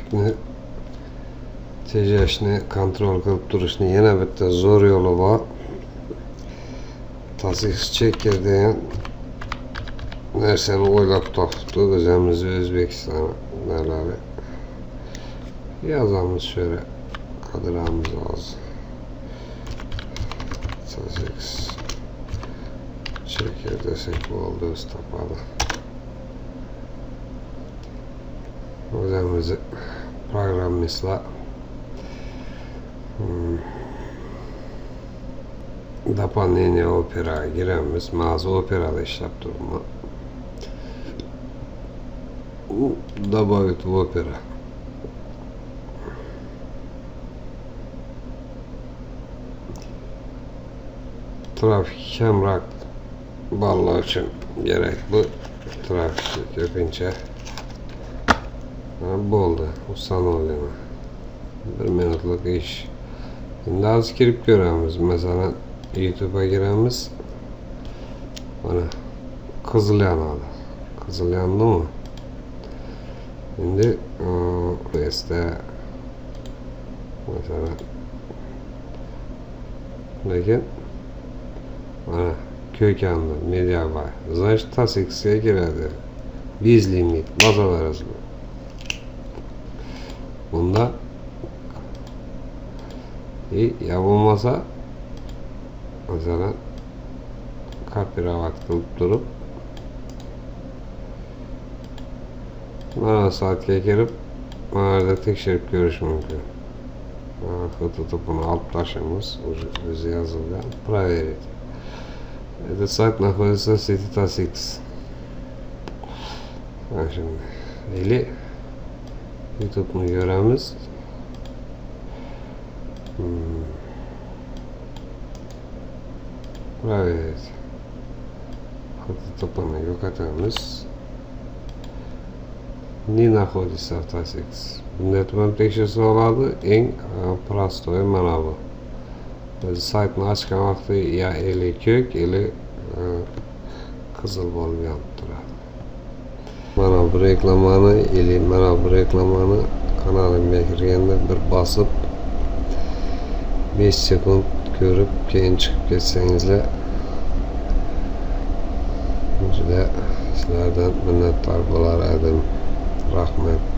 trafikni tejashni kontrol qilib turishni yana bitta zo'r yo'li bor. Tasix chekirdegan narsani o'ylab topibdi o'zimiz O'zbekistonlari. Yazamiz şöyle kadranımız lazım. Tasix çekir desek bu oldu tapalı. O'zimiz programmistlar Doполнение operaga giramiz. Ma'zi operada ishlab turibman. Добавить в opera. Trafik kamroq bolalar uchun kerak bu trafik ko'pincha bo'ldi. Установлено. 1 minutlik ish. Endi hozir kirib ko'ramiz. Masalan, YouTube'a giramiz. Mana qizil yanadi. Qizil yandimi? Endi Facebook'da masalan lekin mana ko'k yandı. Mediabay. Значит, Tasix'ga kiradi. Без limit bazalarimiz bu. Bunda ya bo'lmasa masalan kopirovat qilib turib mana saytga kirib mana yerda tekshirib ko'rish mumkin. Fototipini olib tashlaymiz, o'zi yozilgan. Проверить. Этот сайт находится в сети Tasix. Или YouTube'ni ko'ramiz. Проверить. Fototipini yo'qotamiz. Не находится в Tasix. Bunday tuman tekshirsa oladi. Eng prostoy mana bu. Saytni ochgan vaqtda ya eli ko'k, eli qizil bo'lib yonib turadi. Mana bu reklamani, eli mana bu reklamani kanalimga kirganda bir bosib 5 sekund ko'rib, keyin chiqib ketsangizlar juda sizlardan minnatdor bo'lar edim. Rahmat.